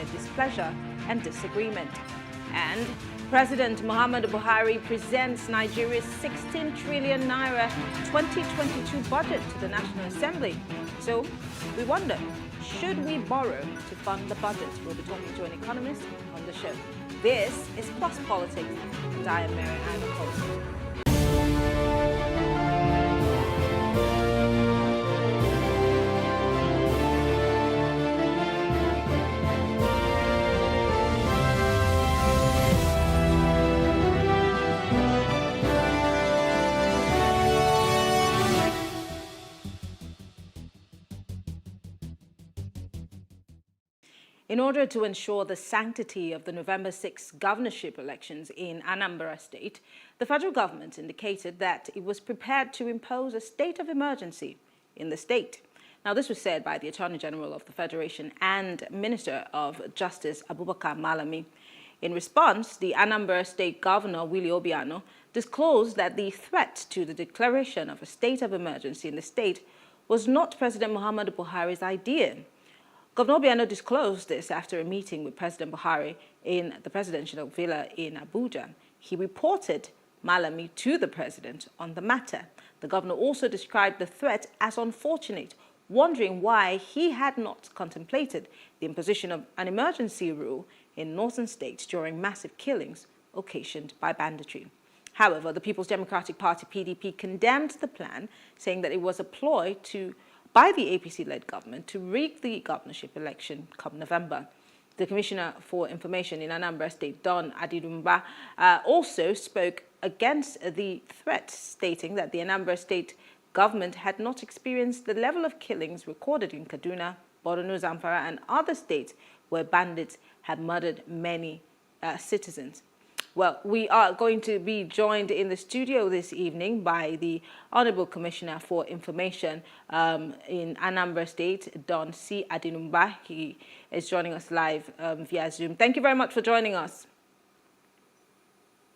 their displeasure and disagreement. And President Muhammadu Buhari presents Nigeria's 16 trillion naira 2022 budget to the National Assembly. So we wonder, should we borrow to fund the budget? We'll be talking to an economist on the show. This is Plus Politics, and I am Mary Ann, host. In order to ensure the sanctity of the November 6 governorship elections in Anambra State, the federal government indicated that it was prepared to impose a state of emergency in the state. Now, this was said by the Attorney General of the Federation and Minister of Justice Abubakar Malami. In response, the Anambra State Governor, Willie Obiano, disclosed that the threat to the declaration of a state of emergency in the state was not President Muhammadu Buhari's idea. Governor Obiano disclosed this after a meeting with President Buhari in the presidential villa in Abuja. He reported Malami to the president on the matter. The governor also described the threat as unfortunate, wondering why he had not contemplated the imposition of an emergency rule in northern states during massive killings occasioned by banditry. However, the People's Democratic Party, PDP, condemned the plan, saying that it was a ploy by the APC-led government to rig the governorship election come November. The Commissioner for Information in Anambra State, Don Adidumba, also spoke against the threat, stating that the Anambra State government had not experienced the level of killings recorded in Kaduna, Borno, Zamfara, and other states where bandits had murdered many citizens. Well, we are going to be joined in the studio this evening by the Honorable Commissioner for Information in Anambra State, Don C. Adinumba. He is joining us live via Zoom. Thank you very much for joining us.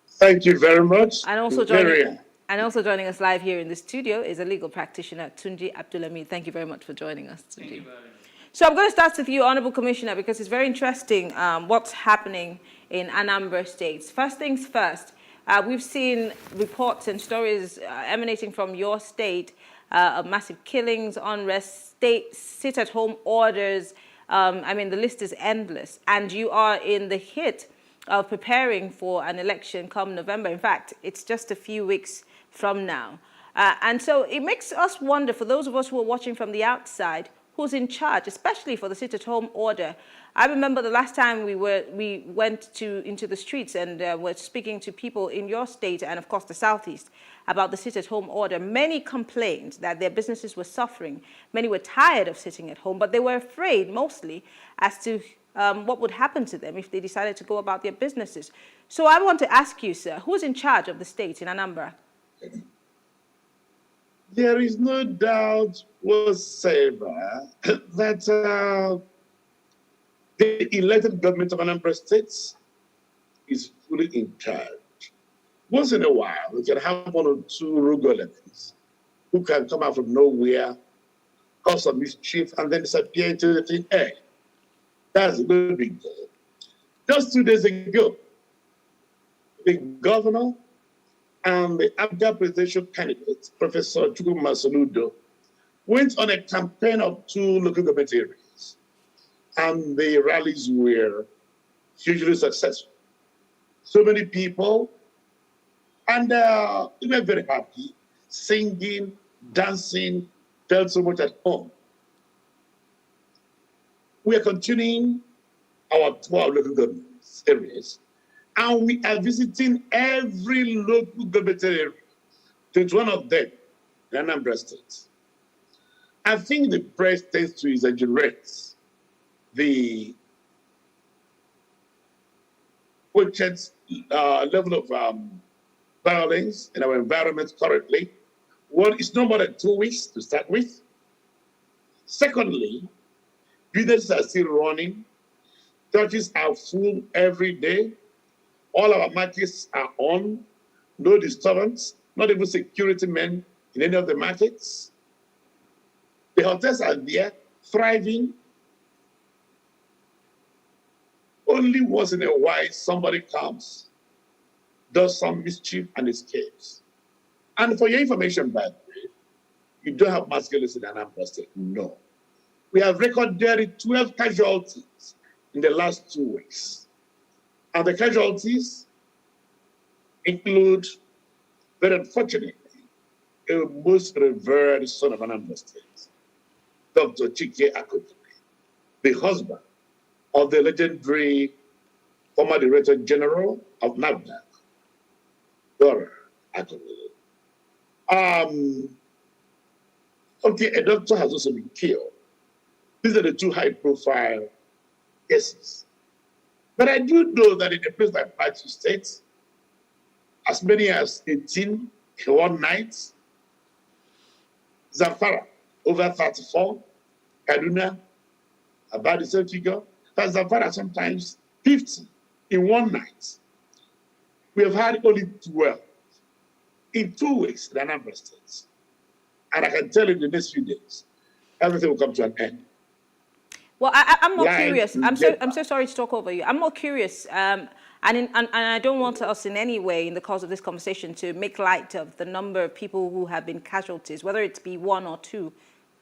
Thank you very much. And also joining us live here in the studio is a legal practitioner, Tunji Abdulhamid. Thank you very much for joining us, Tunji. Thank you very much. So I'm going to start with you, Honorable Commissioner, because it's very interesting what's happening in Anambra State. First things first, we've seen reports and stories emanating from your state of massive killings, unrest, sit-at-home orders. I mean, the list is endless. And you are in the heat of preparing for an election come November. In fact, it's just a few weeks from now. And so it makes us wonder, for those of us who are watching from the outside, who's in charge, especially for the sit-at-home order. I remember the last time we went into the streets and were speaking to people in your state and, of course, the Southeast about the sit-at-home order. Many complained that their businesses were suffering. Many were tired of sitting at home, but they were afraid, mostly, as to what would happen to them if they decided to go about their businesses. So I want to ask you, sir, who's in charge of the state in Anambra? There is no doubt whatsoever that the elected government of Anambra State is fully in charge. Once in a while, we can have one or two rogue electors who can come out from nowhere, cause some mischief, and then disappear into the thin air. That's a good big deal. Just 2 days ago, the governor and the Abga presidential candidate, Professor Chukwuma Soludo, went on a campaign of 2 local government areas, and the rallies were hugely successful. So many people, and we were very happy, singing, dancing, felt so much at home. We are continuing our tour of local government areas, and we are visiting every local government area, 21 of them in Anambra State. I think the press tends to exaggerate the level of violence in our environment currently. One, it's no more than 2 weeks to start with. Secondly, businesses are still running. Churches are full every day. All our markets are on. No disturbance, not even security men in any of the markets. The hotels are there, thriving. Only once in a while, somebody comes, does some mischief, and escapes. And for your information, by the way, you don't have mass killings in Anambra State. No. We have recorded 12 casualties in the last 2 weeks. And the casualties include, very unfortunately, a most revered son of Anambra State, Dr. Chike Akudike, the husband of the legendary former Director General of NAFDAC, Dora Akudike. Okay, a doctor has also been killed. These are the two high-profile cases. But I do know that in a place like Plateau State, as many as 18 in one night, Zamfara, over 34, Kaduna, about the same figure, but Zamfara sometimes 50 in one night. We have had only 12 in 2 weeks in Anambra State. And I can tell you in the next few days, everything will come to an end. Well, I'm more curious. I'm so sorry to talk over you. I'm more curious, and I don't want us in any way in the course of this conversation to make light of the number of people who have been casualties, whether it be one or two.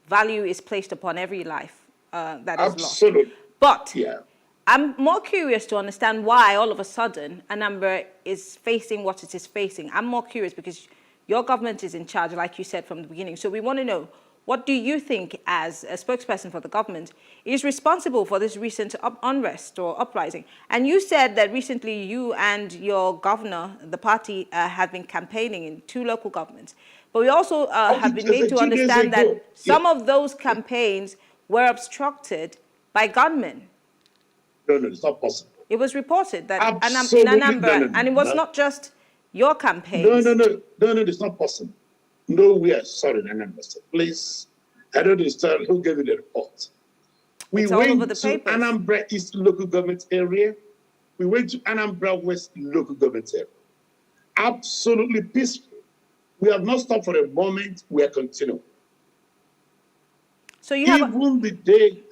Value is placed upon every life that is lost. Absolutely. But yeah. I'm more curious to understand why all of a sudden Anambra is facing what it is facing. I'm more curious because your government is in charge, like you said from the beginning. So we want to know, what do you think, as a spokesperson for the government, is responsible for this recent unrest or uprising? And you said that recently you and your governor, the party, have been campaigning in 2 local governments. But we also have been made to understand that some of those campaigns were obstructed by gunmen. No, it's not possible. It was reported that in Anambra, and it was not just your campaigns. No, it's not possible. No, we are sorry, Anambra State. Please, I don't understand who gave you the report. We went to Anambra East local government area. We went to Anambra West local government area. Absolutely peaceful. We have not stopped for a moment. We are continuing. So you have even the day,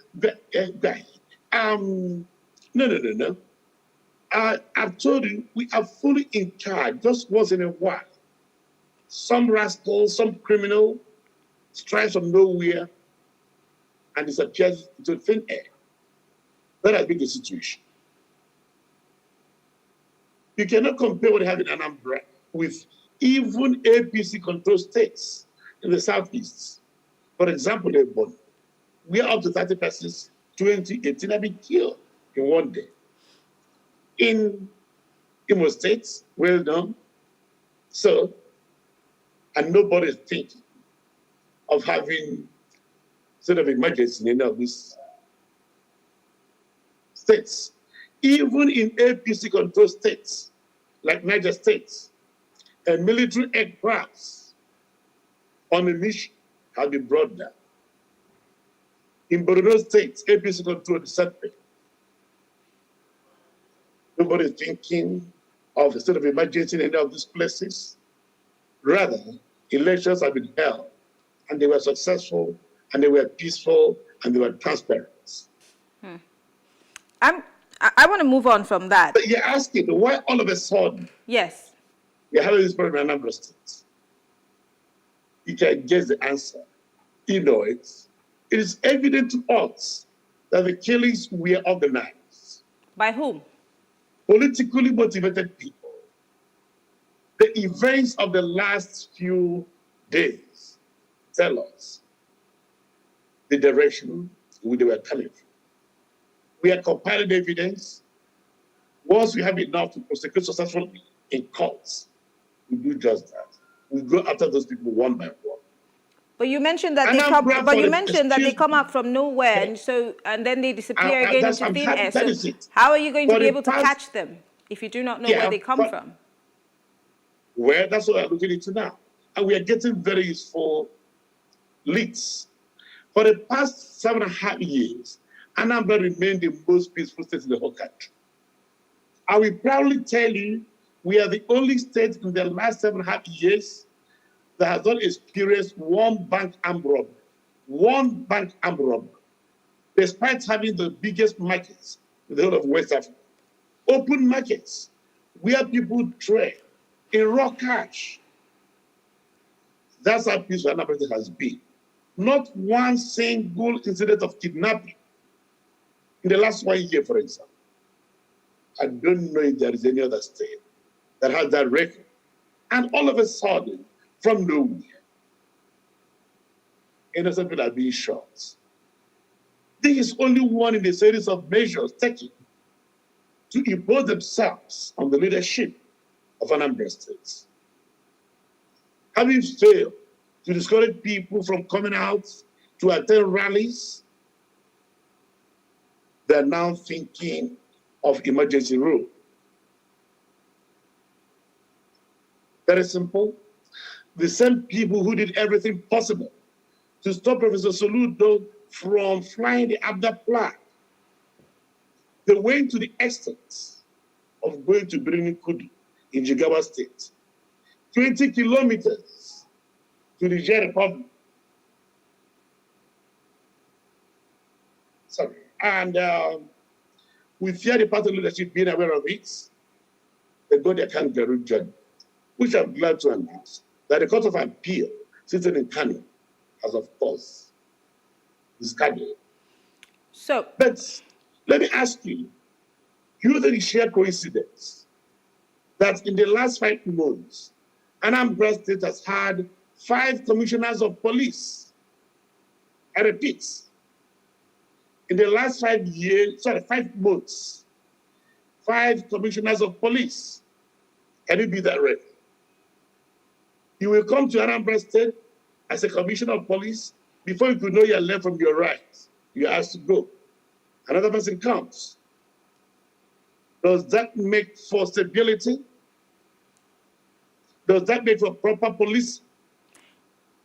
no. I've told you, we are fully in charge. Just once in a while, some rascal, some criminal strikes from nowhere and disappears into thin air. That has been the situation. You cannot compare what happened in Anambra with even APC-controlled states in the southeast. For example, we are up to 30 persons, 2018 have been killed in one day. In Imo State, well done. So, and nobody is thinking of having sort of emergency in any of these states. Even in APC-controlled states, like Niger State, a military aircrafts on a mission have been brought down. In Borno State, APC-controlled setback. Nobody is thinking of a state of emergency in any of these places. Rather, elections have been held, and they were successful, and they were peaceful, and they were transparent. I want to move on from that. But you're asking, why all of a sudden? Yes. We're having this problem in Anambra State. You can guess the answer. You know it. It is evident to us that the killings were organized. By whom? Politically motivated people. The events of the last few days tell us the direction they were coming from. We are compiling evidence. Once we have enough to prosecute successfully in courts, we do just that. We go after those people one by one. But you mentioned that they come out from nowhere, and then they disappear again into thin air. So how are you going to be able to catch them if you do not know where they come from? Well, that's what I'm looking into now. And we are getting very useful leads. For the past 7.5 years, Anambra remained the most peaceful state in the whole country. I will proudly tell you, we are the only state in the last 7.5 years that has not experienced one bank armed robbery. One bank armed robbery. Despite having the biggest markets in the whole of West Africa. open markets where people trade in raw cash. That's how peaceful Anambra has been. Not one single incident of kidnapping in the last 1 year, for example. I don't know if there is any other state that has that record. And all of a sudden, from nowhere, innocent people are being shot. This is only one in a series of measures taken to impose themselves on the leadership of Anambra State. Having failed to discourage people from coming out to attend rallies, they're now thinking of emergency rule. Very simple. The same people who did everything possible to stop Professor Soludo from flying the Abda flag, they went to the extent of going to Birnin Kudu in Jigawa State, 20 kilometers to the Niger Republic. Sorry. And with the party leadership being aware of it, they got their kangaroo judgment, which I'm glad to announce that the Court of Appeal sitting in Kano has, of course, discarded. So, but let me ask you, you think it's sheer coincidence that in the last 5 months, Anambra State has had 5 commissioners of police? I repeat, in the last 5 months, 5 commissioners of police. Can you be that ready? You will come to Anambra State as a commissioner of police. Before you could know your left from your right, you're asked to go. Another person comes. Does that make for stability? Does that make for proper police?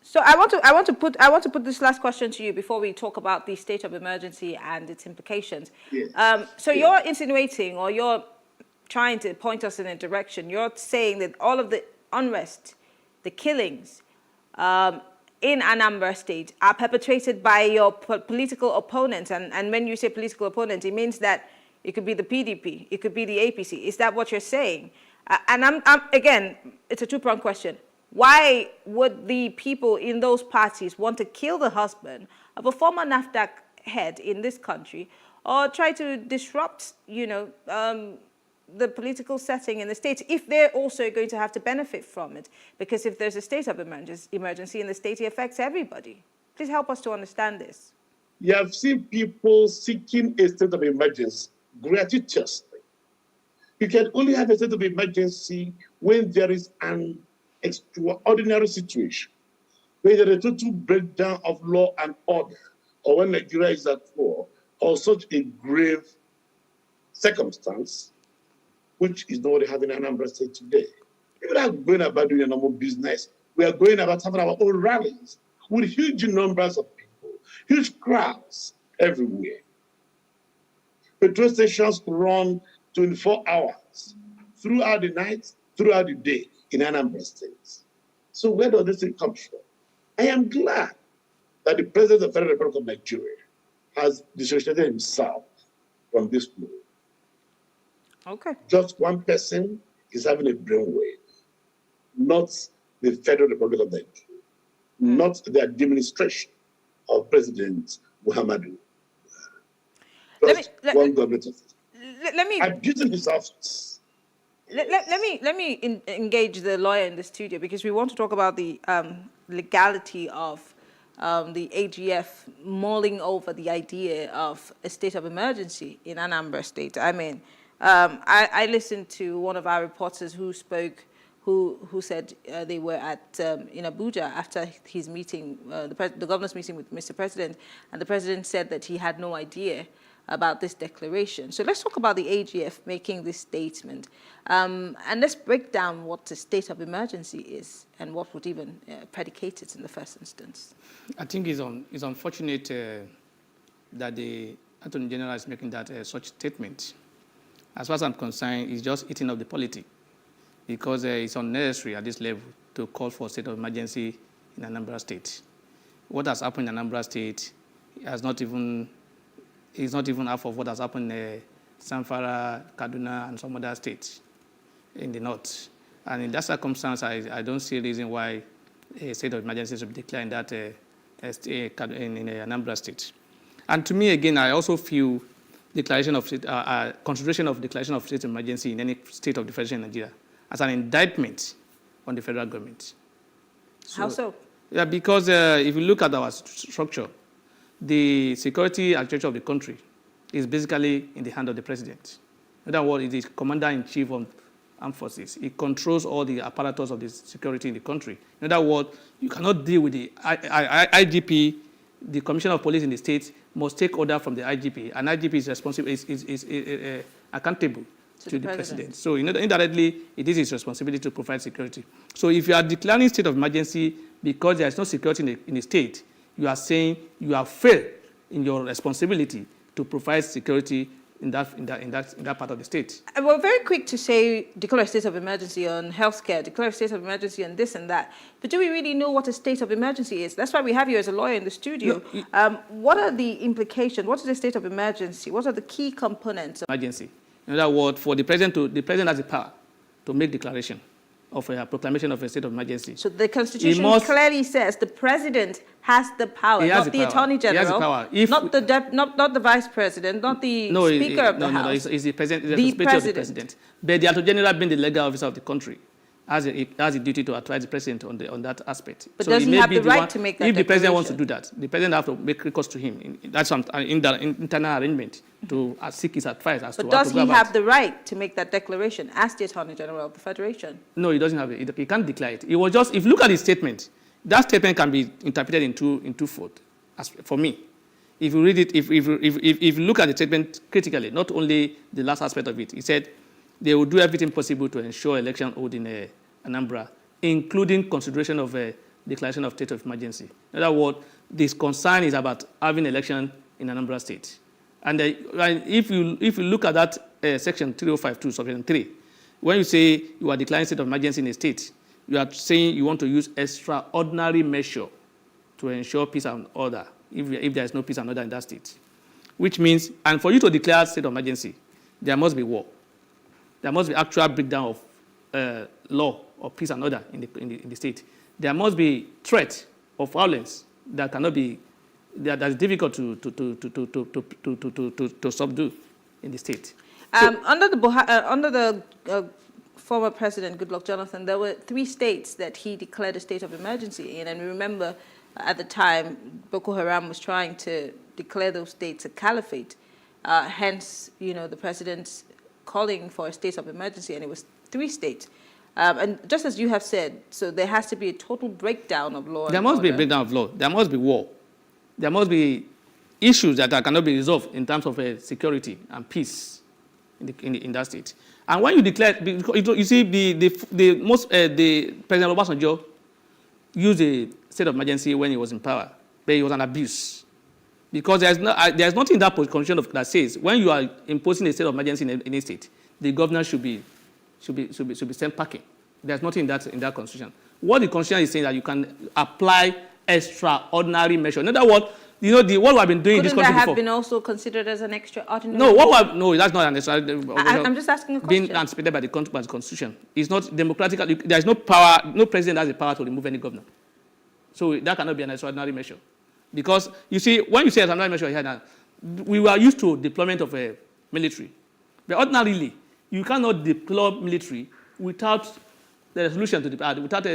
So I want to put this last question to you before we talk about the state of emergency and its implications. Yes. So you're insinuating, or you're trying to point us in a direction. You're saying that all of the unrest, the killings in Anambra State are perpetrated by your political opponents. And when you say political opponent, it means that it could be the PDP, it could be the APC. Is that what you're saying? And again, it's a two-pronged question. Why would the people in those parties want to kill the husband of a former NAFDAC head in this country, or try to disrupt, the political setting in the state, if they're also going to have to benefit from it? Because if there's a state of emergency in the state, it affects everybody. Please help us to understand this. You have seen people seeking a state of emergency gratuitously. You can only have a state of emergency when there is an extraordinary situation, when there is a total breakdown of law and order, or when Nigeria is at war, or such a grave circumstance, which is not what they have in Anambra State today. People are going about doing a normal business. We are going about having our own rallies with huge numbers of people, huge crowds everywhere. Petrol stations run 24 hours throughout the night, throughout the day in Anambra State. So where does this thing come from? I am glad that the President of the Federal Republic of Nigeria has dissociated himself from this move. Okay. Just one person is having a brainwave, not the Federal Republic of Nigeria, not the administration of President Muhammadu. One government. Let me abusing his office. Let me engage the lawyer in the studio, because we want to talk about the legality of the AGF mulling over the idea of a state of emergency in Anambra State. I mean, I listened to one of our reporters who spoke, who said they were at in Abuja after his meeting, the governor's meeting with Mr. President, and the president said that he had no idea about this declaration. So let's talk about the AGF making this statement, and let's break down what the state of emergency is and what would even predicate it in the first instance. I think it's unfortunate that the Attorney General is making that such statement. As far as I'm concerned, it's just eating up the politics, because it's unnecessary at this level to call for a state of emergency in Anambra State. What has happened in Anambra State is not even half of what has happened Zamfara, Kaduna, and some other states in the north. And in that circumstance, I don't see a reason why a state of emergency should be declared in that in Anambra State. And to me, again, I also feel consideration of declaration of state of emergency in any state of the Federation in Nigeria as an indictment on the federal government. How so? Yeah, because if you look at our structure, the security architecture of the country is basically in the hand of the president. In other words, it is commander-in-chief of armed forces. It controls all the apparatus of the security in the country. In other words, you cannot deal with the IGP. The commissioner of police in the state must take order from the IGP, and IGP is responsible, is accountable to the president. So indirectly, it is his responsibility to provide security. So if you are declaring state of emergency because there is no security in the state, you are saying you have failed in your responsibility to provide security in that part of the state. And we're very quick to say declare a state of emergency on healthcare, declare a state of emergency on this and that. But do we really know what a state of emergency is? That's why we have you as a lawyer in the studio. What are the implications? What is a state of emergency? What are the key components? Emergency. In other words, for the president has the power to make declaration of a proclamation of a state of emergency. So the Constitution clearly says the president has the power, not the Attorney General, he has the power. Not the Vice President, not the Speaker of the House. No, it's the President, the responsibility of the President. But the Attorney General, being the legal officer of the country, has a duty to advise the President on that aspect. But so does he have the right to make that If the President wants to do that, the President has to make recourse to him. That's an internal arrangement to seek his advice as to how to go about it. But does he have the right to make that declaration as the Attorney General of the Federation? No, he doesn't have it. He can't declare it. It was just, if you look at his statement, that statement can be interpreted in two-fold, for me. If you read it, if you look at the statement critically, not only the last aspect of it, he said they will do everything possible to ensure election hold in Anambra, including consideration of a declaration of state of emergency. In other words, this concern is about having election in Anambra State. And if you look at that section 3052, section 3, when you say you are declaring state of emergency in a state, you are saying you want to use extraordinary measure to ensure peace and order if there is no peace and order in that state. Which means, and for you to declare state of emergency, there must be war. There must be actual breakdown of law or peace and order in the state. There must be threat of violence that cannot be, that's difficult to subdue in the state. Under the former President Goodluck Jonathan, there were 3 states that he declared a state of emergency in, and we remember at the time Boko Haram was trying to declare those states a caliphate. Hence, the president's calling for a state of emergency, and it was 3 states. And just as you have said, so there has to be a total breakdown of law. There must be a breakdown of law. There must be war. There must be issues that cannot be resolved in terms of security and peace in that state. And when you declare, you see, the President Obasanjo used a state of emergency when he was in power, but it was an abuse. Because there's nothing in that constitution that says when you are imposing a state of emergency in a state, the governor should be sent packing. There's nothing in that constitution. What the constitution is saying that you can apply extraordinary measure. In other words, what we have been doing in this country before. Couldn't that have been also considered as an extraordinary? No, that's not an extraordinary. I'm just asking a question. Being anticipated by the constitution. It's not democratic. There is no power. No president has the power to remove any governor. So that cannot be an extraordinary measure. Because you see, when you say extraordinary measure here now, we were used to deployment of a military. But ordinarily, you cannot deploy military without the resolution to the without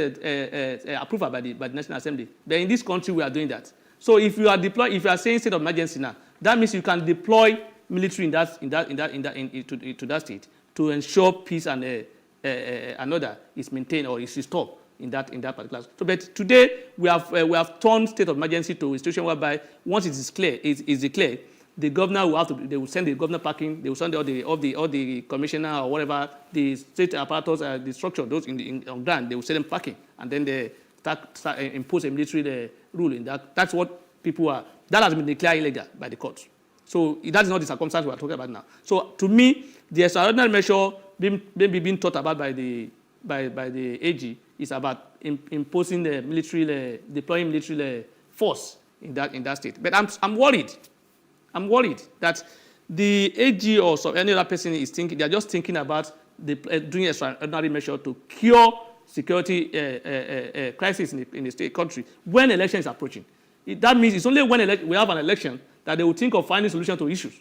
approval by the National Assembly. But in this country, we are doing that. So if you are saying state of emergency now, that means you can deploy military to that state to ensure peace and order is maintained or is restored in that particular. So, but today we have turned state of emergency to a situation whereby once it is declared, the governor they will send the governor packing, they will send all the commissioner or whatever, the state apparatus, the structure, those on ground, they will send them packing, and then they start impose a military rule in that. That's what people are. That has been declared illegal by the courts. So that is not the circumstance we are talking about now. So to me, the extraordinary measure being thought about by the AG is about imposing the military, deploying military force in that state. But I'm worried. I'm worried that The AG or any other person is thinking, they're just thinking about doing extraordinary measure to cure security crisis in the state country when election is approaching. That means it's only when we have an election that they will think of finding solution to issues.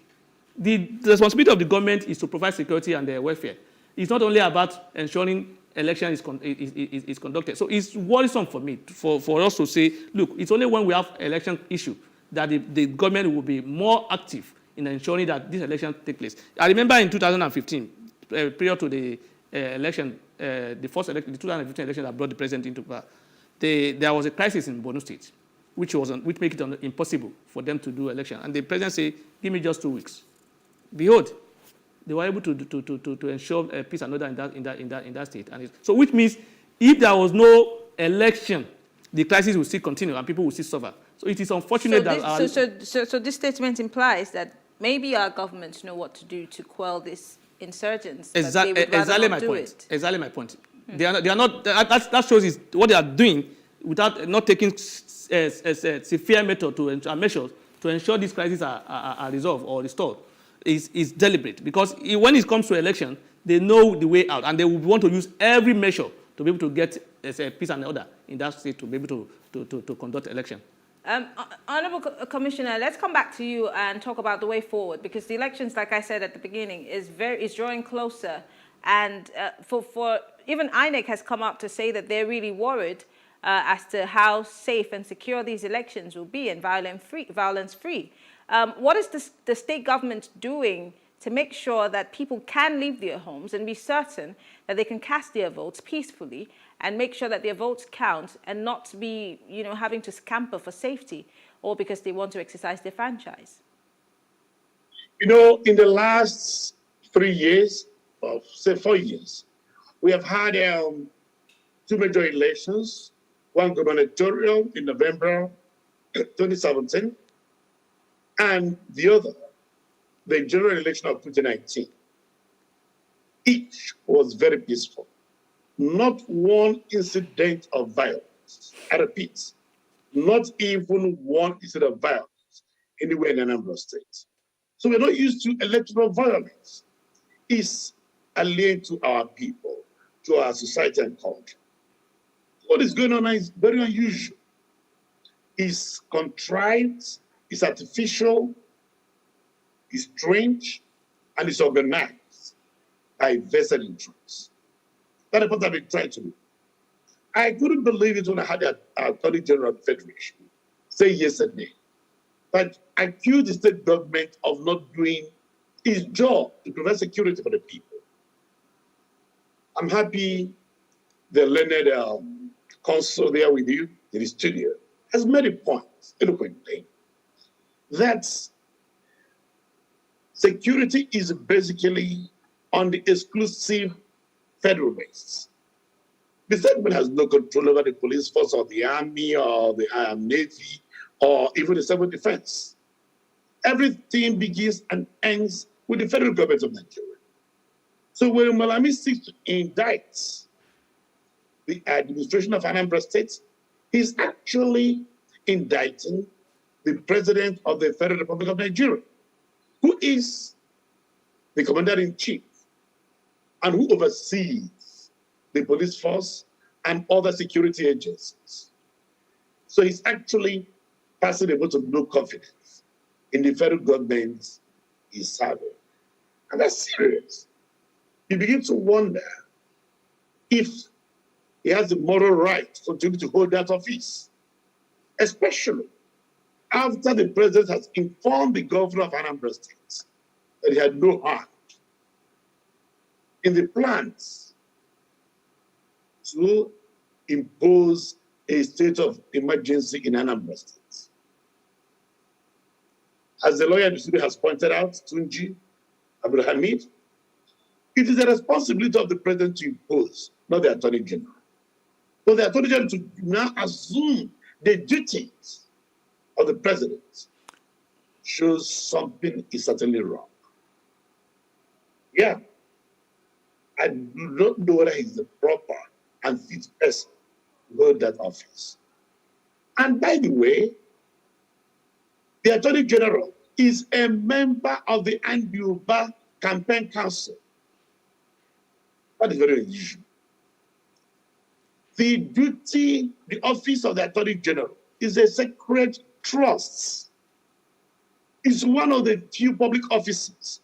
The responsibility of the government is to provide security and welfare. It's not only about ensuring election is conducted. So it's worrisome for me, for us to say, look, it's only when we have election issue that the government will be more active in ensuring that this election take place. I remember in 2015, prior to the election, the 2015 election that brought the president into power, there was a crisis in Borno State, which made it impossible for them to do election. And the president said, give me just 2 weeks. Behold, they were able to ensure peace and order in that state. And so which means if there was no election, the crisis will still continue and people will still suffer. So it is unfortunate So this statement implies that maybe our governments know what to do to quell these insurgents. Exactly my point. Exactly my point. They are not. That shows what they are doing without not taking severe measures to ensure these crises are resolved or restored. Is deliberate, because when it comes to election, they know the way out and they will want to use every measure to be able to get peace and order in that state to be able to conduct election. Honorable Commissioner, let's come back to you and talk about the way forward, because the elections, like I said at the beginning, is drawing closer, and for even INEC has come up to say that they're really worried as to how safe and secure these elections will be and violence-free. What is the state government doing to make sure that people can leave their homes and be certain that they can cast their votes peacefully and make sure that their votes count and not be, having to scamper for safety or because they want to exercise their franchise? In the last 3 years, or say 4 years, we have had 2 major elections, one gubernatorial in November 2017, and the other, the general election of 2019. Each was very peaceful. Not one incident of violence. I repeat, not even one incident of violence anywhere in Anambra State. So we're not used to electoral violence. It's alien to our people, to our society and culture. What is going on is very unusual. It's contrived, it's artificial, it's strange, and it's organized by vested interests. That is what I've been trying to do. I couldn't believe it when I had the Attorney General of the Federation say yesterday that accused the state government of not doing its job to provide security for the people. I'm happy the learned counsel there with you in the studio has made a point, eloquently, that security is basically on the exclusive federal base. The state government has no control over the police force or the army or the navy or even the civil defense. Everything begins and ends with the federal government of Nigeria. So when Malami seeks to indict the administration of Anambra State, he's actually indicting the president of the Federal Republic of Nigeria, who is the commander-in-chief and who oversees the police force and other security agencies. So he's actually passing a vote of no confidence in the federal government he's serving. And that's serious. You begin to wonder if he has the moral right to continue to hold that office, especially after the president has informed the governor of Anambra State that he had no hand in the plans to impose a state of emergency in Anambra State. As the lawyer in the studio has pointed out, Tunji Abdulhamid, it is the responsibility of the president to impose, not the attorney general. But the attorney general to now assume the duties of the president shows something is certainly wrong. Yeah, I do not know whether he's the proper and fit person to hold that office. And by the way, the attorney general is a member of the Anduba Campaign Council. That is very unusual. The office of the Attorney General is a sacred trust. It's one of the few public offices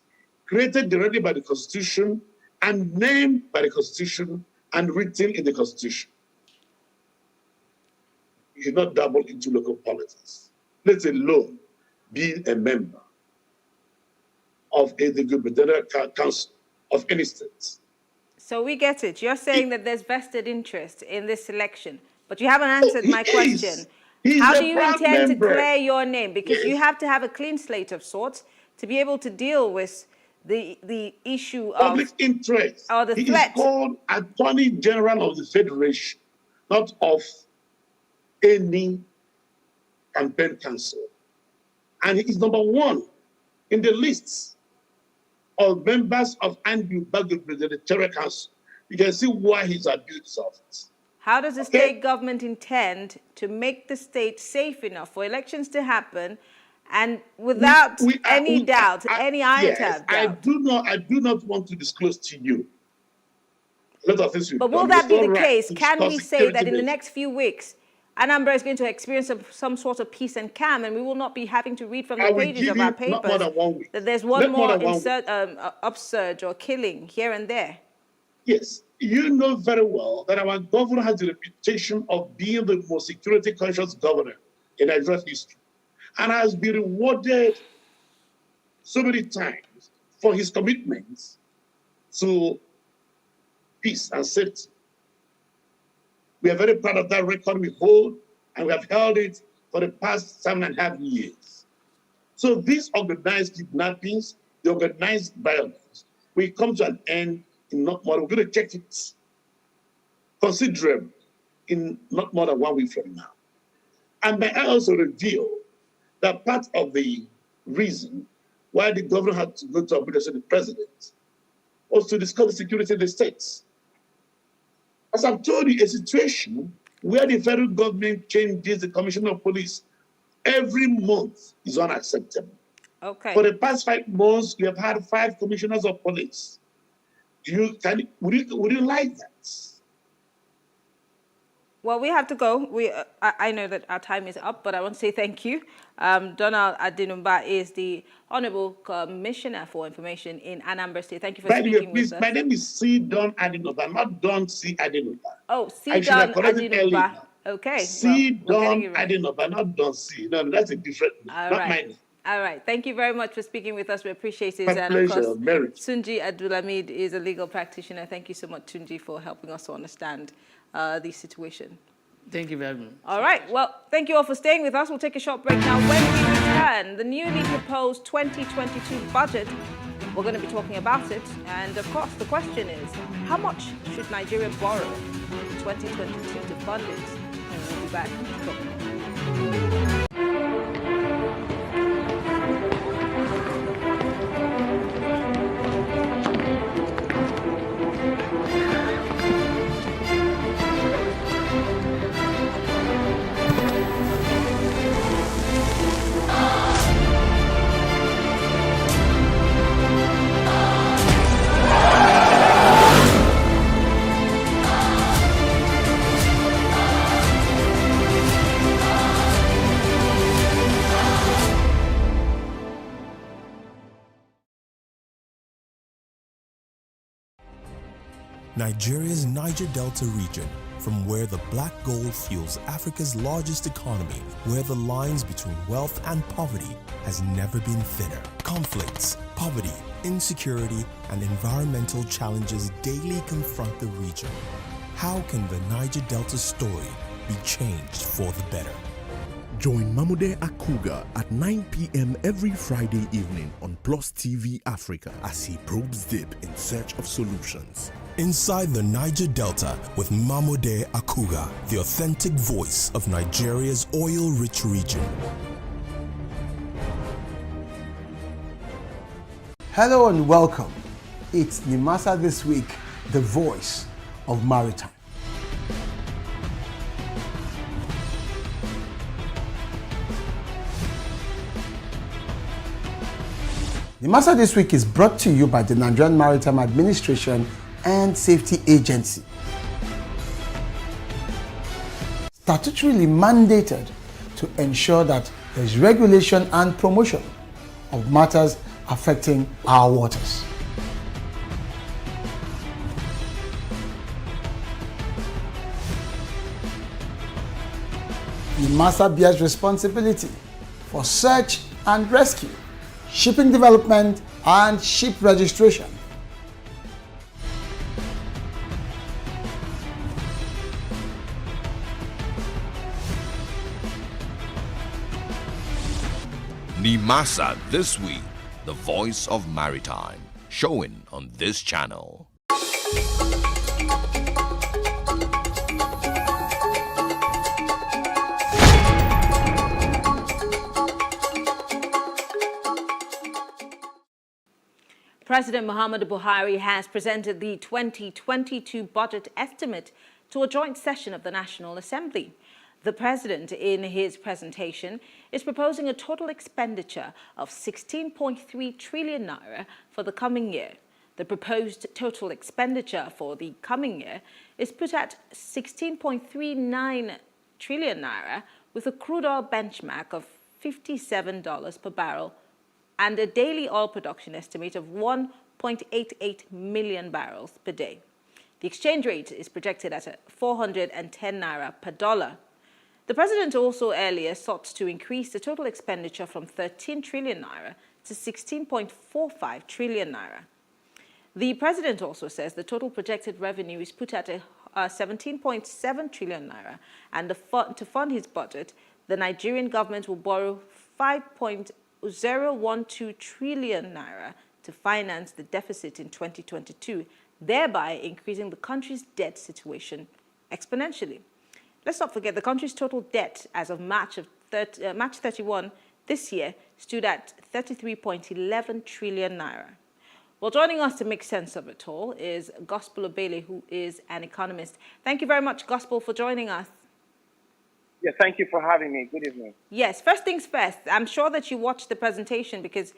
created directly by the Constitution and named by the Constitution and written in the Constitution. You should not dabble into local politics, let alone be a member of the gubernatorial council of any state. So we get it. You're saying that there's vested interest in this election, but you haven't answered my question. How do you intend to clear your name? Because you have to have a clean slate of sorts to be able to deal with the issue of public interest. Or the he threat. Is called Attorney General of the Federation, not of any campaign council. And he is number one in the lists of members of Anduba Gubernatorial Council. You can see why he's abused his office. How does the state government intend to make the state safe enough for elections to happen and without any doubt, any iota of doubt? I do not want to disclose to you. A lot of things but will that be the case? Can we say that in the next few weeks, Anambra is going to experience some sort of peace and calm, and we will not be having to read from the pages of our papers that there's one more upsurge or killing here and there? Yes. You know very well that our governor has the reputation of being the most security conscious governor in Nigeria's history and has been rewarded so many times for his commitments to peace and safety. We are very proud of that record we hold, and we have held it for the past 7.5 years. So these organized kidnappings, the organized violence, will come to an end in not more. We're going to check it considerably in not more than 1 week from now. And may I also reveal that part of the reason why the governor had to go to Abuja to the president was to discuss the security of the states. As I've told you, a situation where the federal government changes the commissioner of police every month is unacceptable. Okay. For the past 5 months, we have had 5 commissioners of police. Would you like that? Well, we have to go. I know that our time is up, but I want to say thank you. Donald Adinumba is the Honorable Commissioner for Information in Anambra State. Thank you for speaking with us. My name is C. Don Adinumba, not Don C. Adinumba. Oh, C. Don Adinumba. Okay. C. Don Adinumba, not Don C. No, that's a different name, not my name. All right. Thank you very much for speaking with us. We appreciate it. My pleasure. Of course, Tunji Abdulhamid is a legal practitioner. Thank you so much, Tunji, for helping us to understand the situation. Thank you very much. All right. Well, thank you all for staying with us. We'll take a short break now. When we return, the newly proposed 2022 budget, we're going to be talking about it. And of course, the question is, how much should Nigeria borrow in 2022 to fund it? And we'll be back to talk more. Nigeria's Niger Delta region, from where the black gold fuels Africa's largest economy, where the lines between wealth and poverty has never been thinner. Conflicts, poverty, insecurity, and environmental challenges daily confront the region. How can the Niger Delta story be changed for the better? Join Mamude Akuga at 9 p.m. every Friday evening on PlusTvAfrica as he probes deep in search of solutions. Inside the Niger Delta with Mamude Akuga, the authentic voice of Nigeria's oil-rich region. Hello and welcome. It's Nimasa This Week, the voice of maritime. Nimasa This Week is brought to you by the Nigerian Maritime Administration and Safety Agency. Statutorily mandated to ensure that there is regulation and promotion of matters affecting our waters. Nimasa bears responsibility for search and rescue, shipping development, and ship registration. Nimasa This Week, the voice of maritime, showing on this channel. President Muhammadu Buhari has presented the 2022 budget estimate to a joint session of the National Assembly. The president, in his presentation, is proposing a total expenditure of 16.3 trillion naira for the coming year. The proposed total expenditure for the coming year is put at 16.39 trillion naira with a crude oil benchmark of $57 per barrel and a daily oil production estimate of 1.88 million barrels per day. The exchange rate is projected at 410 naira per dollar. The president also earlier sought to increase the total expenditure from 13 trillion naira to 16.45 trillion naira. The president also says the total projected revenue is put at 17.7 trillion naira, and to fund his budget, the Nigerian government will borrow 5.012 trillion naira to finance the deficit in 2022, thereby increasing the country's debt situation exponentially. Let's not forget the country's total debt as of March 31 this year stood at 33.11 trillion naira. Well, joining us to make sense of it all is Gospel Obele, who is an economist. Thank you very much, Gospel, for joining us. Yeah, thank you for having me. Good evening. Yes, first things first, I'm sure that you watched the presentation because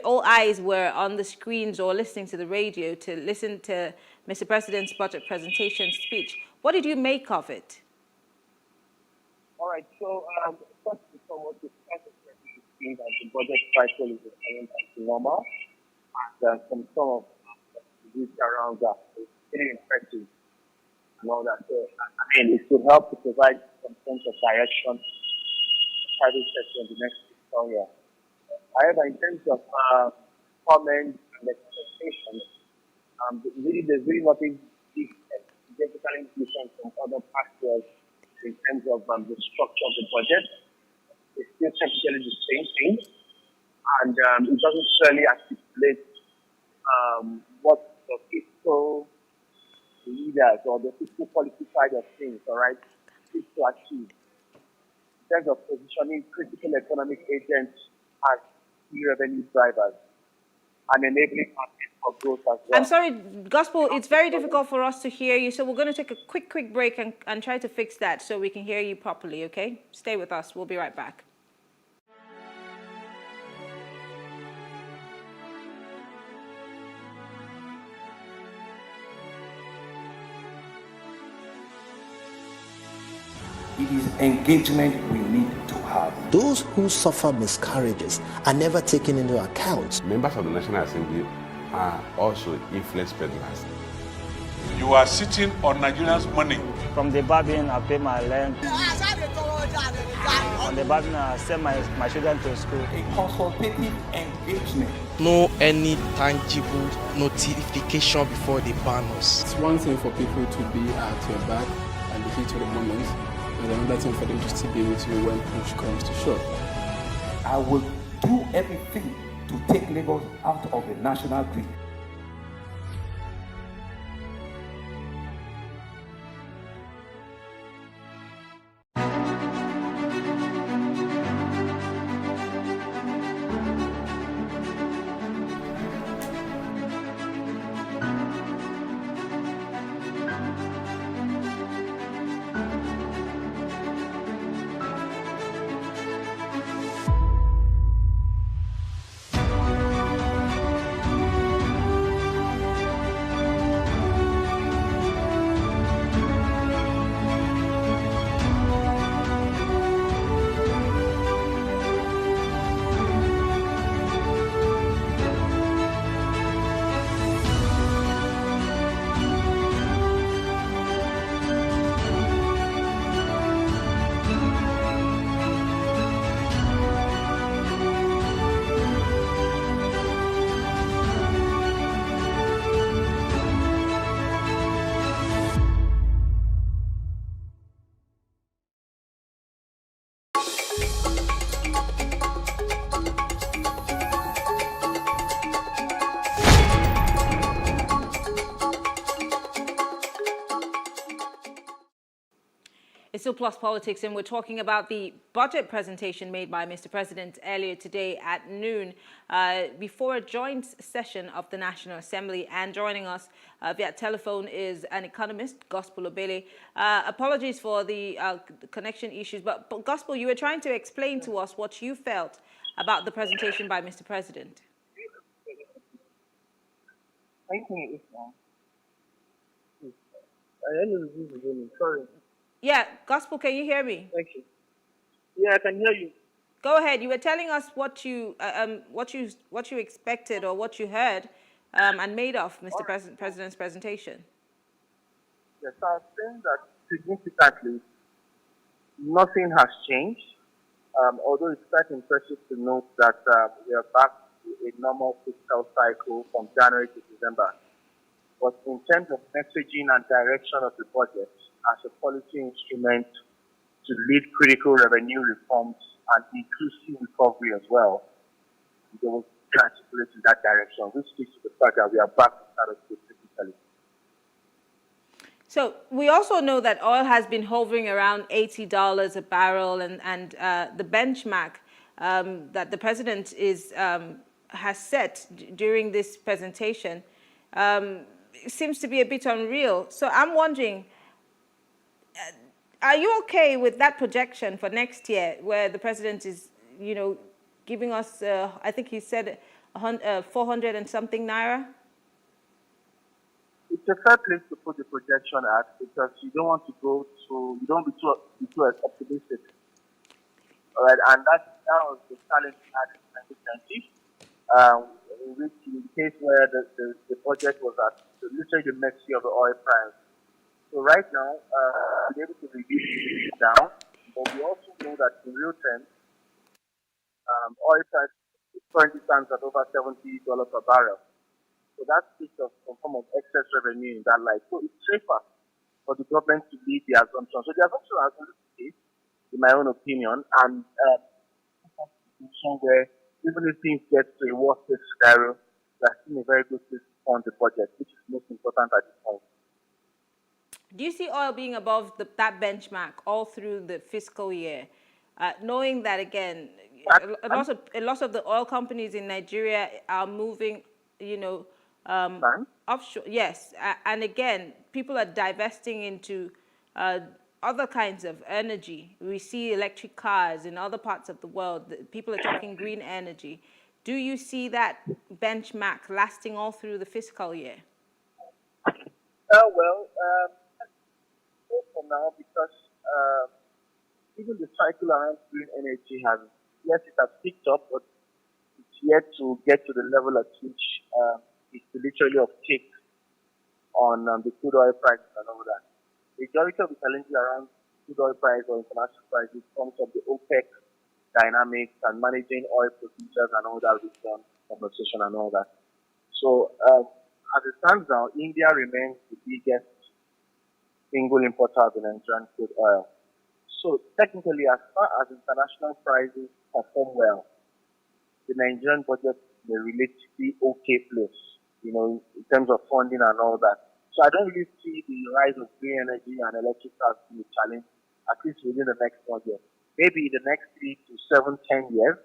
all eyes were on the screens or listening to the radio to listen to Mr. President's budget presentation speech. What did you make of it? All right, so first and foremost, it's quite interesting that the budget cycle is returning back to normal, and some of the views around that is very impressive and all that. So, I mean, it should help to provide some sense of direction to the private sector in the next fiscal year. However, in terms of comments and expectations, there's really nothing significantly different from other past years in terms of the structure of the budget. It's still technically the same thing, and it doesn't really articulate what the fiscal leaders or the fiscal policy side of things, all right, is to achieve in terms of positioning critical economic agents as key revenue drivers and enabling markets for growth as well. I'm sorry, Gospel, it's very difficult for us to hear you, so we're going to take a quick break and try to fix that so we can hear you properly, okay? Stay with us. We'll be right back. It is engagement we need to have. Those who suffer miscarriages are never taken into account. Members of the National Assembly are also influence peddlers. You are sitting on Nigerians' money. From the barbing, I pay my rent. On the barbing, I send my children to school. A consultative engagement. No any tangible notification before they ban us. It's one thing for people to be at your back and the heat of the moment, and another thing for them to still be with you when push comes to shove. I will do everything to take Lagos out of the national grid. It's still Plus Politics, and we're talking about the budget presentation made by Mr. President earlier today at noon before a joint session of the National Assembly. And joining us via telephone is an economist, Gospel Obele. Apologies for the connection issues, but Gospel, you were trying to explain to us what you felt about the presentation by Mr. President. Thank you. Sorry. Yeah, Gospel, can you hear me? Thank you. Yeah, I can hear you. Go ahead. You were telling us what you expected or what you heard and made of Mr. President's presentation. Yes, I was saying that significantly nothing has changed. Although it's quite impressive to note that we are back to a normal fiscal cycle from January to December. But in terms of messaging and direction of the budget as a policy instrument to lead critical revenue reforms and inclusive recovery as well, they will articulate in that direction, which speaks to the fact that we are back to status quo typically. So we also know that oil has been hovering around $80 a barrel, and the benchmark that the president has set during this presentation seems to be a bit unreal. So I'm wondering, are you okay with that projection for next year, where the president is, giving us, I think he said 400 and something naira? It's a fair place to put the projection at, because you don't want to you don't be too optimistic. All right, and that was the challenge we had in 2020, in which, in the case where the budget was at literally the mercy of the oil price. So right now, we're able to reduce it down, but we also know that in real terms, oil price currently stands at over $70 per barrel. So that speaks of some form of excess revenue in that light. So it's safer for the government to lead the assumption. So the assumption has been the case, in my own opinion, and where even if things get to a worst case scenario, we're still in a very good place on the budget, which is most important at this point. Do you see oil being above that benchmark all through the fiscal year, knowing that, again, a lot of the oil companies in Nigeria are moving, offshore? Yes, and again, people are divesting into other kinds of energy. We see electric cars in other parts of the world. People are talking green energy. Do you see that benchmark lasting all through the fiscal year? For now, because even the cycle around green energy it has picked up, but it's yet to get to the level at which it's literally uptake on the crude oil prices and all that. The majority of the challenges around crude oil price or international prices comes from the OPEC dynamics and managing oil producers and all that with conversation and all that. So as it stands now, India remains the biggest single importer of the Nigerian crude oil. So technically, as far as international prices perform well, the Nigerian budget is a relatively okay place, in terms of funding and all that. So I don't really see the rise of green energy and electric cars being a challenge, at least within the next 1 year. Maybe in the next 3 to 7, 10 years,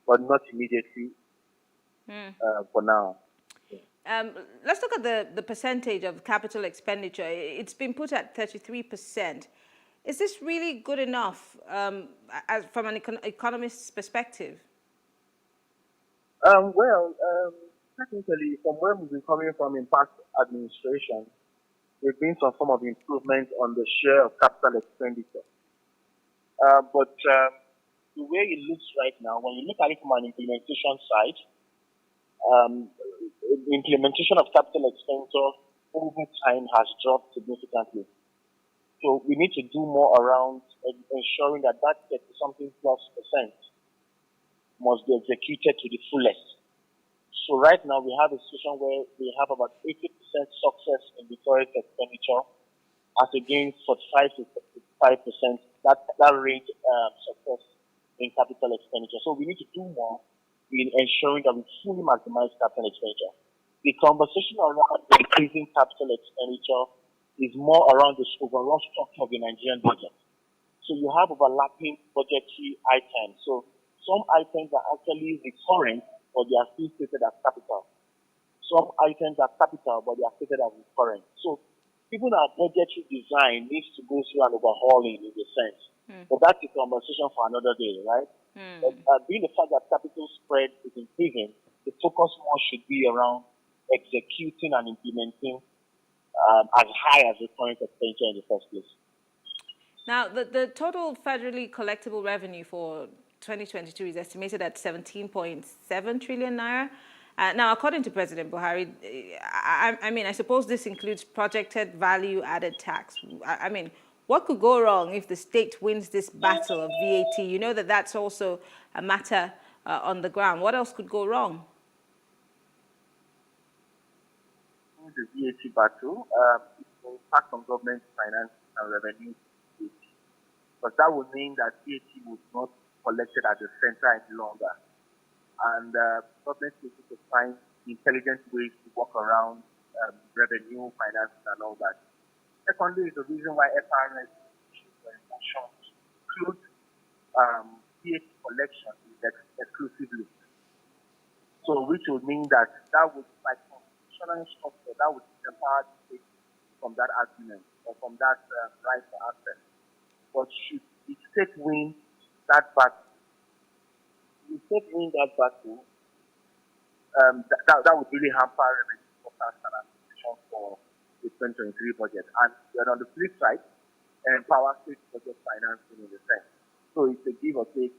but not immediately for now. Let's look at the percentage of capital expenditure. It's been put at 33%. Is this really good enough from an economist's perspective? Technically, from where we've been coming from in past administration, there's been some form of improvement on the share of capital expenditure. But the way it looks right now, when you look at it from an implementation side, implementation of capital expenditure over time has dropped significantly. So we need to do more around ensuring that 30-something plus % must be executed to the fullest. So right now we have a situation where we have about 80% success in the current expenditure, as against 45 to 55% that range success in capital expenditure. So we need to do more in ensuring that we fully maximize capital expenditure. The conversation around increasing capital expenditure is more around the overall structure of the Nigerian budget. So you have overlapping budgetary items. So some items are actually recurrent, but they are still stated as capital. Some items are capital, but they are stated as recurrent. So even our budgetary design needs to go through an overhauling in the sense. But that's a conversation for another day, right? Being the fact that capital spread is increasing, the focus more should be around executing and implementing as high as the current expenditure in the first place. Now, the total federally collectible revenue for 2022 is estimated at 17.7 trillion naira. Now, according to President Buhari, I suppose this includes projected value-added tax. I mean, what could go wrong if the state wins this battle of VAT? You know that that's also a matter on the ground. What else could go wrong? The VAT battle, it will impact on government finance and revenue, because that would mean that VAT would not be collected at the center any longer. And government needs to find intelligent ways to work around revenue, finance, and all that. Secondly, the reason why FRS include VAT collection is exclusively. So, which would mean that would, like constitutional structure, that would empower the state from that argument or from that right to access. But should the state win that battle, that would really hamper revenue forecast and anticipation for the 2023 budget. And then on the flip side, empower state budget financing in the sense. So it's a give or take,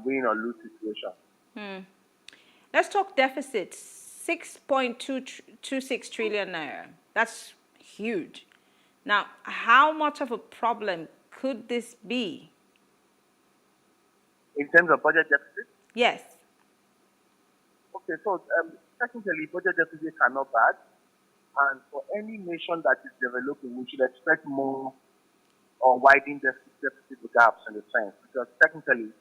win or lose situation. Let's talk deficit. 6.226 trillion naira. That's huge. Now, how much of a problem could this be? In terms of budget deficit? Yes. Okay, so technically, budget deficits are not bad. And for any nation that is developing, we should expect more or widening deficit gaps in the sense. Because technically,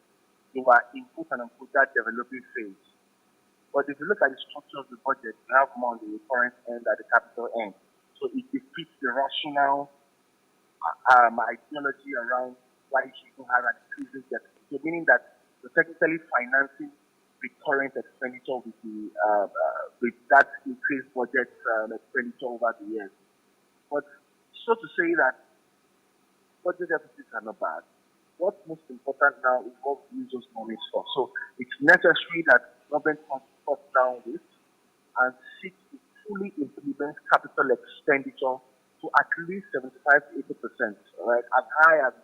you are in that developing phase. But if you look at the structure of the budget, you have more on the recurrent end at the capital end. So it defeats the rational ideology around why you should have an increasing deficit. So meaning that you're technically financing recurrent expenditure with that increased budget expenditure over the years. But so to say that budget deficits are not bad. What's most important now is what we use those monies for. So it's necessary that government must cut down with and seek to fully implement capital expenditure to at least 75 to 80%, right? As high as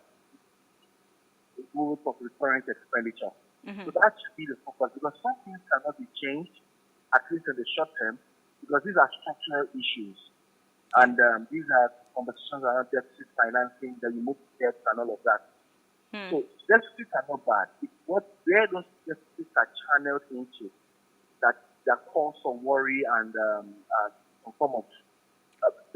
the goal of recurrent expenditure. So that should be the focus, because some things cannot be changed, at least in the short term, because these are structural issues. And these are conversations around deficit financing, the remote debts and all of that. So deficits are not bad. It's where those deficits are channeled into that cause for worry and some form of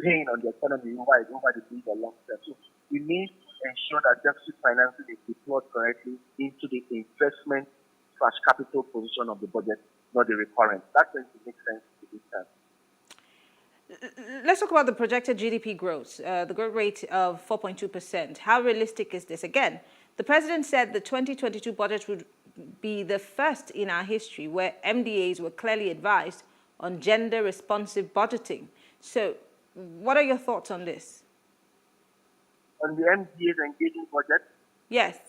pain on the economy over the medium long term. So we need to ensure that deficit financing is deployed correctly into the investment/capital position of the budget, not the recurrent. That's going to make sense to this time. Let's talk about the projected GDP growth, the growth rate of 4.2%. How realistic is this? Again, the president said the 2022 budget would be the first in our history where MDAs were clearly advised on gender-responsive budgeting. So what are your thoughts on this? On the MDAs engaging budget? Yes.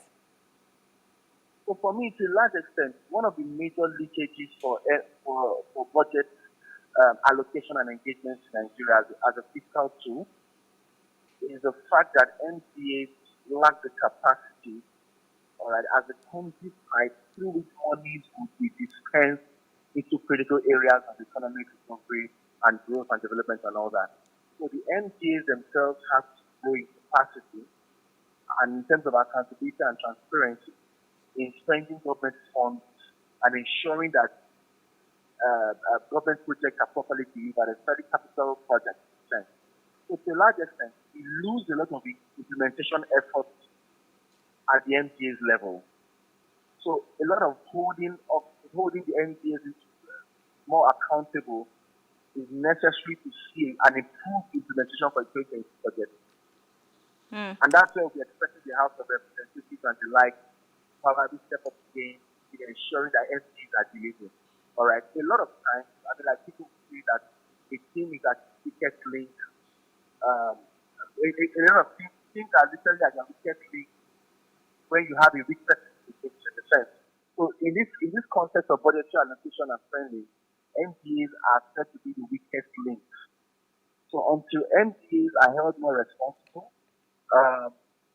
So for me, to a large extent, one of the major leakages for budget allocation and engagement in Nigeria as a fiscal tool is the fact that MDAs lack the capacity, all right, as a conduit pipe through which monies would be dispensed into critical areas of economic recovery and growth and development and all that. So the MDAs themselves have to grow in capacity and in terms of accountability and transparency in spending government funds and ensuring that government projects are properly delivered, especially capital projects. So to a large extent, we lose a lot of the implementation efforts at the MDA's level. So a lot of holding the MDAs more accountable is necessary to see an improved implementation for the 2020 budget. And that's where we're expecting the House of Representatives and the like probably step up again in ensuring that SDs are delivered. All right. A lot of times, I mean, like people say that a team is a ticket link. A lot of things are literally like a ticket link when you have a weakness in defense. So in this context of budgetary allocation and spending, MDAs are said to be the weakest links. So until MDAs are held more responsible,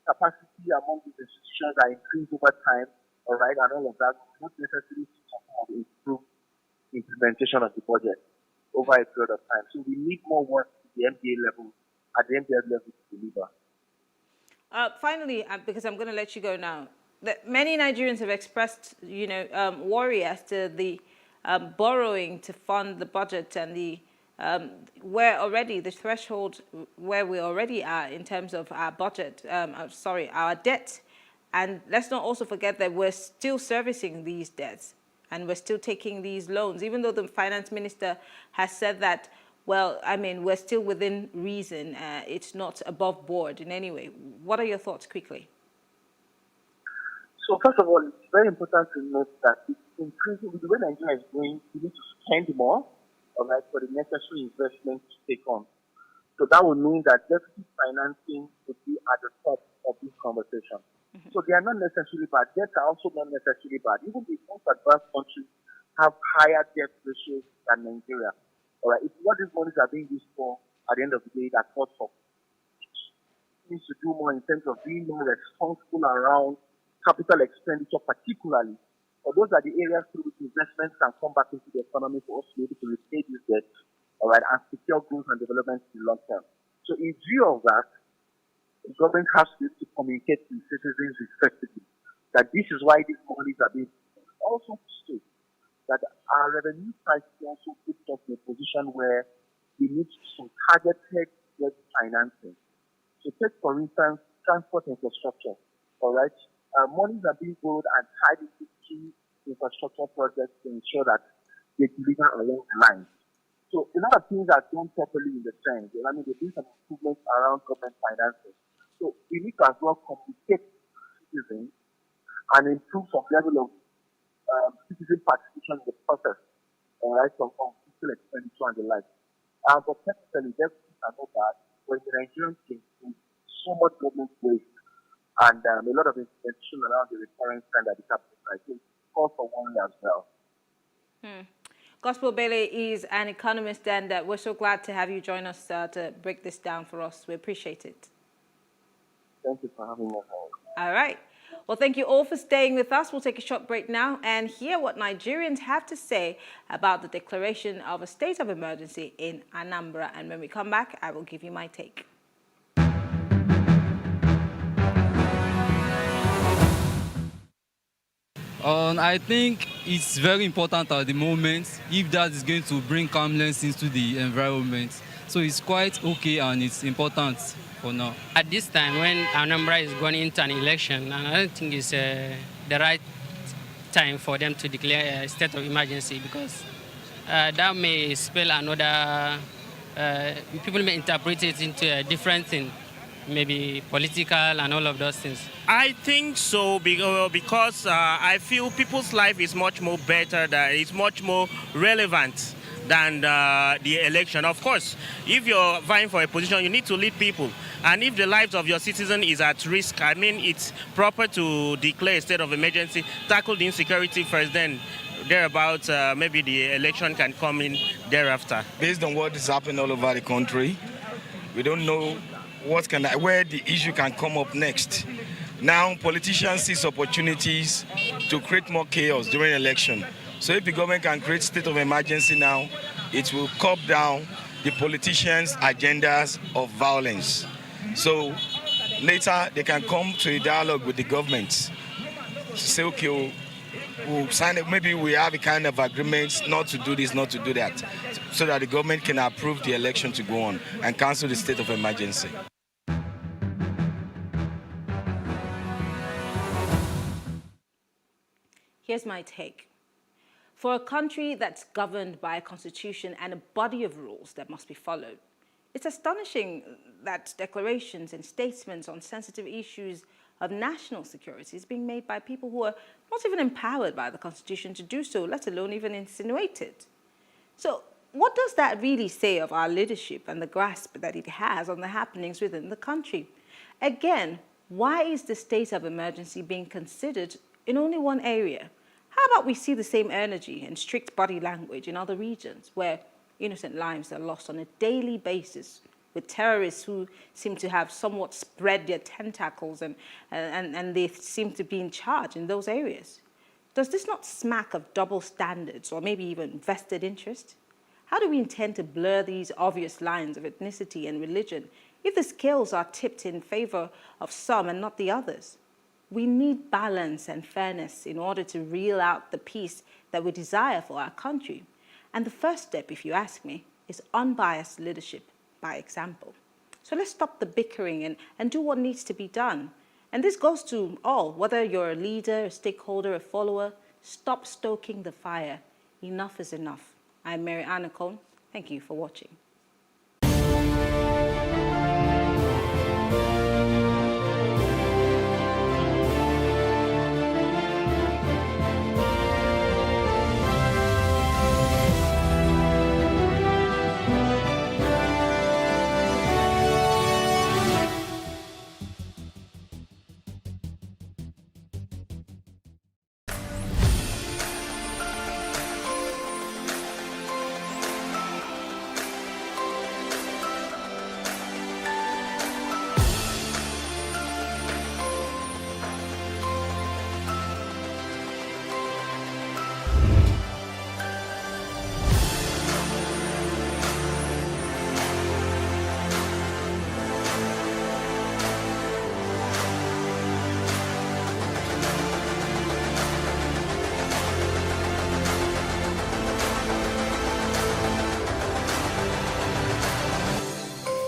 capacity among these institutions are increased over time, all right, and all of that, not necessarily to improve implementation of the budget over a period of time. So we need more work at the MDA level, to deliver. Finally, because I'm going to let you go now, that many Nigerians have expressed, worry as to the borrowing to fund the budget and the where already the threshold where we already are in terms of our budget, our debt. And let's not also forget that we're still servicing these debts and we're still taking these loans, even though the finance minister has said that, well, I mean, we're still within reason. It's not above board in any way. What are your thoughts quickly? So first of all, it's very important to note that it's increasing with the way Nigeria is going. We need to spend more, all right, for the necessary investment to take on. So that would mean that deficit financing would be at the top of this conversation. So they are not necessarily bad. Debts are also not necessarily bad. Even the most advanced countries have higher debt ratios than Nigeria. All right, it's what these monies are being used for at the end of the day that costs for. Needs to do more in terms of being more responsible around capital expenditure, particularly. For those are the areas through which investments can come back into the economy for us to be able to repay these debts, all right, and secure growth and development in the long term. So in view of that, the government has to communicate to citizens effectively that this is why these monies are being also state that our revenue crisis also puts us in a position where we need some targeted debt financing. So take, for instance, transport infrastructure, all right? Monies are being borrowed and tied into key infrastructure projects to ensure that they deliver along the lines. So a lot of things are done properly in the sense. I mean, there's been some improvements around government financing. So we need to as well communicate to citizens and improve some level of citizen participation in the process, all right, from fiscal expenditure and the like. But technically, deficits are not bad, but the Nigerian case, so much government waste and a lot of institution around the recurring spend at the capital side. So it's cause for worry as well. Gospel Bailey is an economist, and we're so glad to have you join us to break this down for us. We appreciate it. Thank you for having me. All right. Well, thank you all for staying with us. We'll take a short break now and hear what Nigerians have to say about the declaration of a state of emergency in Anambra. And when we come back, I will give you my take. I think it's very important at the moment if that is going to bring calmness into the environment. So it's quite okay and it's important for now. At this time when Anambra is going into an election, and I don't think it's the right time for them to declare a state of emergency, because that may spell another, people may interpret it into a different thing, maybe political and all of those things. I think so, because I feel people's life is much more better, that it's much more relevant than the election. Of course, if you're vying for a position, you need to lead people. And if the lives of your citizen is at risk, I mean, it's proper to declare a state of emergency, tackle the insecurity first, then thereabouts, maybe the election can come in thereafter. Based on what is happening all over the country, we don't know where the issue can come up next. Now, politicians see opportunities to create more chaos during election. So if the government can create state of emergency now, it will curb down the politicians' agendas of violence. So later, they can come to a dialogue with the government to say, okay, we'll sign it. Maybe we have a kind of agreement not to do this, not to do that, so that the government can approve the election to go on and cancel the state of emergency. Here's my take. for a country that's governed by a constitution and a body of rules that must be followed. It's astonishing that declarations and statements on sensitive issues of national security is being made by people who are not even empowered by the constitution to do so, let alone even insinuate it. So what does that really say of our leadership and the grasp that it has on the happenings within the country? Again, why is the state of emergency being considered in only one area? How about we see the same energy and strict body language in other regions where innocent lives are lost on a daily basis, with terrorists who seem to have somewhat spread their tentacles and they seem to be in charge in those areas? Does this not smack of double standards or maybe even vested interest? How do we intend to blur these obvious lines of ethnicity and religion if the scales are tipped in favor of some and not the others? We need balance and fairness in order to reel out the peace that we desire for our country. And the first step, if you ask me, is unbiased leadership by example. So let's stop the bickering and do what needs to be done. And this goes to all, whether you're a leader, a stakeholder, a follower, stop stoking the fire. Enough is enough. I'm Mary Anacon. Thank you for watching.